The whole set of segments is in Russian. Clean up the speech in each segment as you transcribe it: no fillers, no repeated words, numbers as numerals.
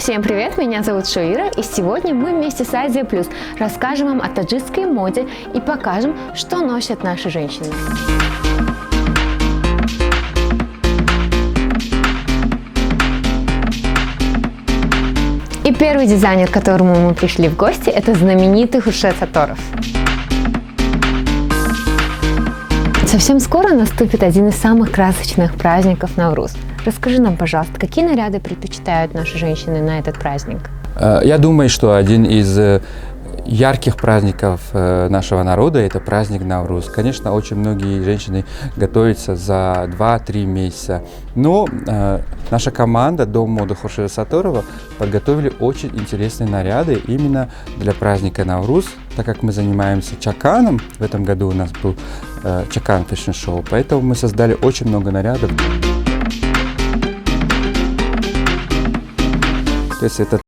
Всем привет, меня зовут Шуира, и сегодня мы вместе с Азия Плюс расскажем вам о таджикской моде и покажем, что носят наши женщины. И первый дизайнер, к которому мы пришли в гости, это знаменитый Хуршед Сатторов. Совсем скоро наступит один из самых красочных праздников Навруз. Расскажи нам, пожалуйста, какие наряды предпочитают наши женщины на этот праздник? Я думаю, что один из ярких праздников нашего народа – это праздник Навруз. Конечно, очень многие женщины готовятся за 2-3 месяца. Но наша команда Дом моды Хуршеда Сатторова подготовили очень интересные наряды именно для праздника Навруз. Так как мы занимаемся чаканом, в этом году у нас был чакан фэшн-шоу, поэтому мы создали очень много нарядов. То есть это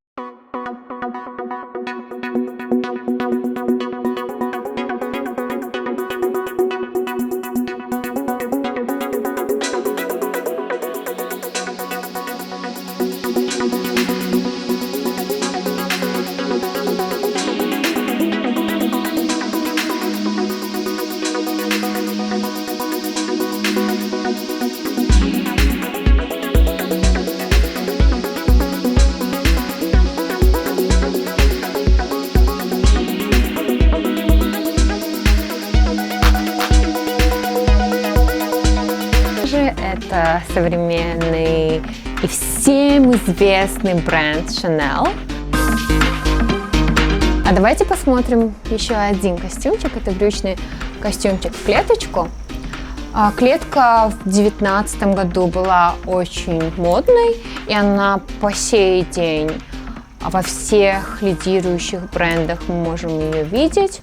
это современный и всем известный бренд Chanel. А давайте посмотрим еще один костюмчик. Это брючный костюмчик в клеточку. Клетка в 2019 году была очень модной, и она по сей день во всех лидирующих брендах мы можем ее видеть.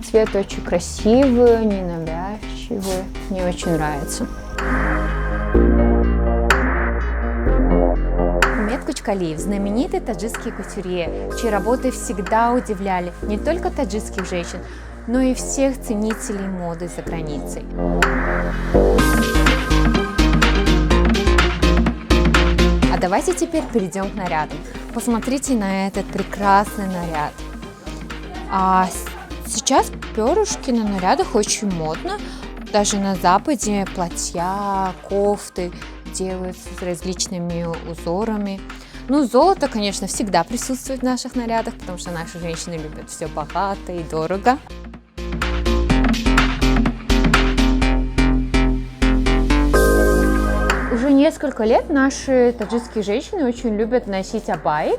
Цвет очень красивый, ненавязчивый, мне очень нравится. Уммет Кучкалиев – знаменитый таджикский кутюрье, чьи работы всегда удивляли не только таджикских женщин, но и всех ценителей моды за границей. А давайте теперь перейдем к нарядам. Посмотрите на этот прекрасный наряд. Сейчас перышки на нарядах очень модно. Даже на Западе платья, кофты делаются с различными узорами. Ну, золото, конечно, всегда присутствует в наших нарядах, потому что наши женщины любят все богато и дорого. Уже несколько лет наши таджикские женщины очень любят носить абайи.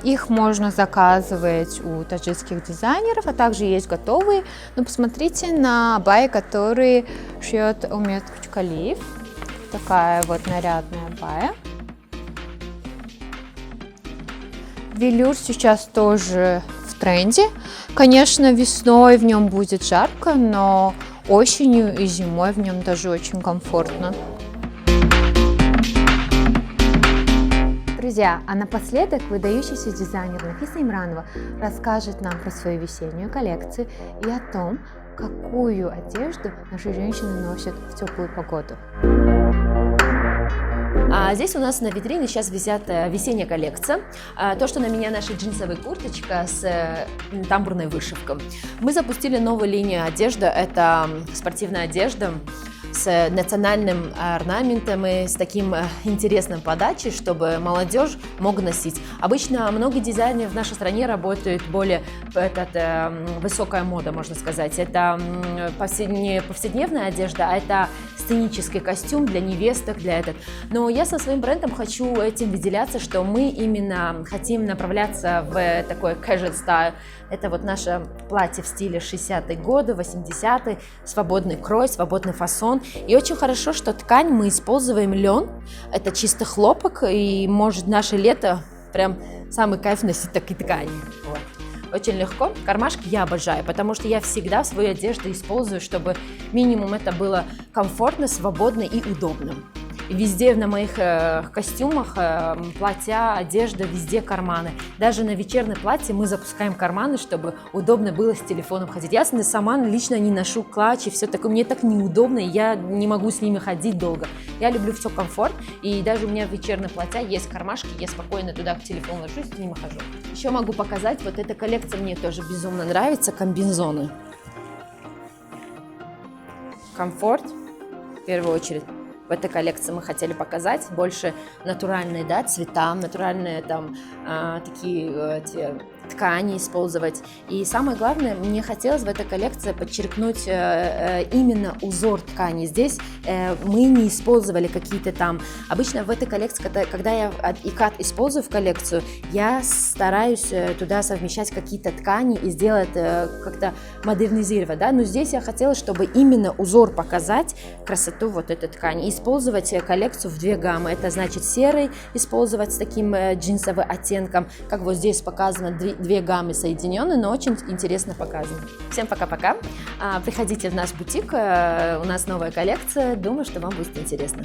Их можно заказывать у таджикских дизайнеров, а также есть готовые. Но посмотрите на абайи, которые шьет Уммет Кучкалиев. Такая вот нарядная абая. Велюр сейчас тоже в тренде. Конечно, весной в нем будет жарко, но осенью и зимой в нем даже очень комфортно. Друзья, а напоследок выдающийся дизайнер Нафиса Имранова расскажет нам про свою весеннюю коллекцию и о том, какую одежду наши женщины носят в теплую погоду. Здесь у нас на витрине сейчас висят весенняя коллекция. То, что на меня наша джинсовая курточка с тамбурной вышивкой. Мы запустили новую линию одежды. Это спортивная одежда с национальным орнаментом и с таким интересным подачей, чтобы молодежь могла носить. Обычно многие дизайнеры в нашей стране работают более высокая мода, можно сказать. Это не повседневная одежда, а это сценический костюм для невесток, для этого. Но я со своим брендом хочу этим выделяться, что мы именно хотим направляться в такой casual style. Это вот наше платье в стиле 60-е годы, 80-е, свободный крой, свободный фасон. И очень хорошо, что ткань мы используем лен, это чисто хлопок, и может наше лето прям самый кайф носить такие ткани. Вот. Очень легко. Кармашки я обожаю, потому что я всегда свою одежду использую, чтобы минимум это было комфортно, свободно и удобно. Везде на моих костюмах, платья, одежда, везде карманы. Даже на вечернее платье мы запускаем карманы, чтобы удобно было с телефоном ходить. Я сама лично не ношу клатч и все такое, мне так неудобно, и я не могу с ними ходить долго. Я люблю все комфорт, и даже у меня в вечерное платье есть кармашки, я спокойно туда к телефону ложусь, с ним хожу. Еще могу показать, вот эта коллекция мне тоже безумно нравится, комбинезоны. Комфорт, в первую очередь. В этой коллекции мы хотели показать больше натуральные, да, цвета, натуральные там такие ткани использовать. И самое главное, мне хотелось в этой коллекции подчеркнуть именно узор ткани. Здесь мы не использовали какие-то там... Обычно в этой коллекции, когда я икат использую в коллекцию, я стараюсь туда совмещать какие-то ткани и сделать как-то модернизировать, да. Но здесь я хотела, чтобы именно узор показать, красоту вот этой ткани. Использовать коллекцию в две гаммы. Это значит серый использовать с таким джинсовым оттенком, как вот здесь показано, две гаммы соединены, но очень интересно показано. Всем пока-пока. Приходите в наш бутик, у нас новая коллекция. Думаю, что вам будет интересно.